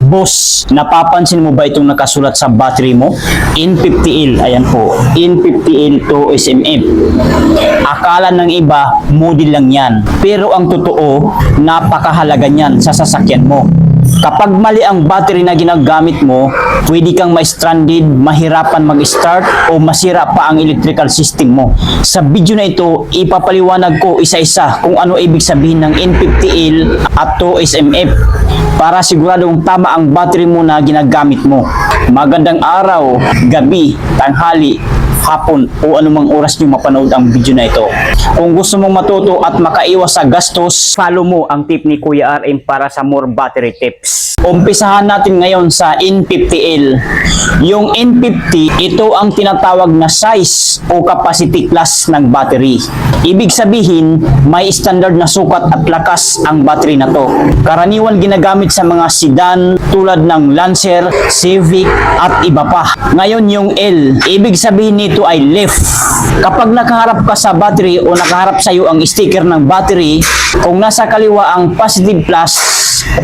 Boss, napapansin mo ba itong nakasulat sa battery mo? N50L, ayan po. N50L to SMF. Akala ng iba, model lang yan. Pero ang totoo, napakahalaga niyan sa sasakyan mo. Kapag mali ang battery na ginagamit mo, pwede kang ma-stranded, mahirapan mag-start o masira pa ang electrical system mo. Sa video na ito, ipapaliwanag ko isa-isa kung ano ibig sabihin ng N50L at to SMF para siguradong tama ang battery mo na ginagamit mo. Magandang araw, gabi, tanghali, hapon o anumang oras nyo mapanood ang video na ito. Kung gusto mong matuto at makaiwas sa gastos, follow mo ang tip ni Kuya RM para sa more battery tips. Umpisahan natin ngayon sa N50L. Yung N50, ito ang tinatawag na size o capacity class ng battery. Ibig sabihin, may standard na sukat at lakas ang battery na to. Karaniwan ginagamit sa mga sedan tulad ng Lancer, Civic at iba pa. Ngayon yung L, ibig sabihin nito ay left. Kapag nakaharap ka sa battery o nakaharap sa iyo ang sticker ng battery, kung nasa kaliwa ang positive plus,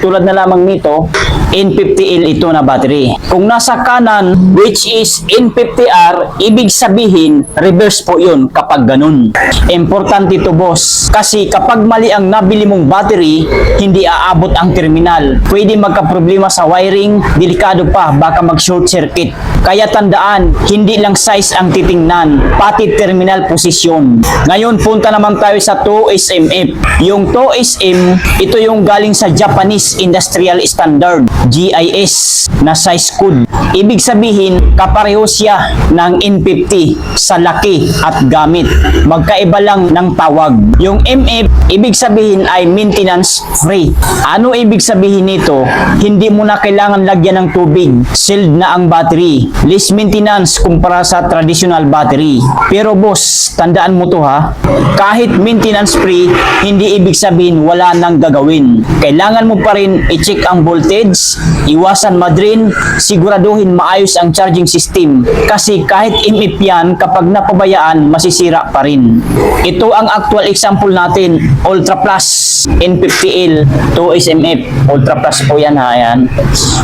tulad na lamang nito, N50L ito na battery. Kung nasa kanan, which is N50R, ibig sabihin, reverse po yun kapag ganun. Importante ito boss, kasi kapag mali ang nabili mong battery, hindi aabot ang terminal. Pwede magka-problema sa wiring, delikado pa, baka mag-short circuit. Kaya tandaan, hindi lang size ang titingnan, pati terminal position. Ngayon, punta naman tayo sa to SMF. Yung to SM, ito yung galing sa Japanese Industrial Standard, GIS, na size code. Ibig sabihin, kapareho siya ng N50 sa laki at gamit. Magkaiba lang ng tawag. Yung MF, ibig sabihin ay maintenance free. Ano ibig sabihin nito? Hindi mo na kailangan lagyan ng tubig. Sealed na ang battery. Less maintenance kumpara sa traditional battery. Pero boss, tandaan mo to ha. Kahit maintenance free, hindi ibig sabihin wala nang gagawin. Kailangan mo pa rin i-check ang voltage, iwasan ma-drain, siguraduhin maayos ang charging system. Kasi kahit MF yan, kapag napabayaan, masisira pa rin. Ito ang actual example natin, Ultra Plus, N50L to SMF. Ultra Plus po yan ha, yan.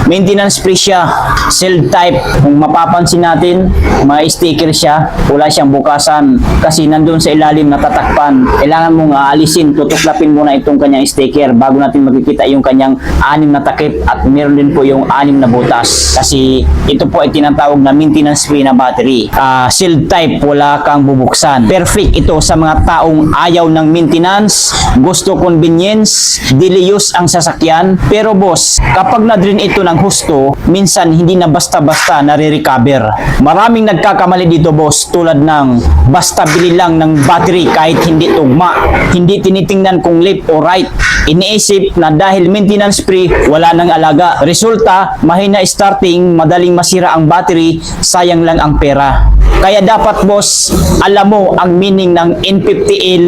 Maintenance free siya, sealed type. Kung mapapansin natin, may sticker siya, wala siyang bukasan. Kasi nandun sa ilalim natatakpan. Kailangan mong aalisin, tutuklapin muna itong kanyang sticker bago natin makikita yung kanyang 6 na takip at meron din po yung 6 na butas. Kasi ito po ay tinatawag na maintenance free na battery. Sealed type, wala kang bubuksan. Perfect ito sa mga taong ayaw ng maintenance, gusto convenience, daily use ang sasakyan. Pero boss, kapag na-drain ito ng husto, minsan hindi na basta-basta nare-recover. Maraming nagkakamali dito boss, tulad ng basta bili lang ng battery kahit hindi tugma. Hindi tinitingnan kung left o right. Iniisip na dahil maintenance free, wala nang alaga. Resulta, mahina starting, madaling masira ang battery, sayang lang ang pera. Kaya dapat boss, alam mo ang meaning ng N50L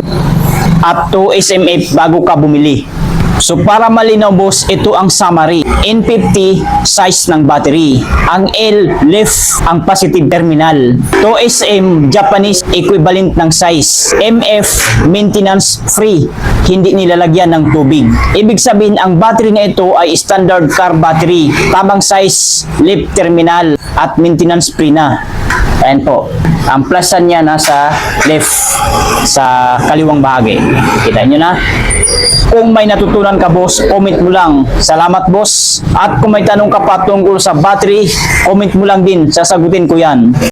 at to SMF bago ka bumili. So para malinaw boss, ito ang summary. N50, size ng battery. Ang L, left, ang positive terminal. To SM, Japanese equivalent ng size. MF, maintenance free. Hindi nilalagyan ng tubig. Ibig sabihin, ang battery na ito ay standard car battery. Tamang size, left terminal, at maintenance free na. Ayan po. Ang plusan niya nasa left, sa kaliwang bahagi. Kita nyo na? Kung may natutunan ka boss, comment mo lang. Salamat boss. At kung may tanong ka pa tungkol sa battery, comment mo lang din. Sasagutin ko yan.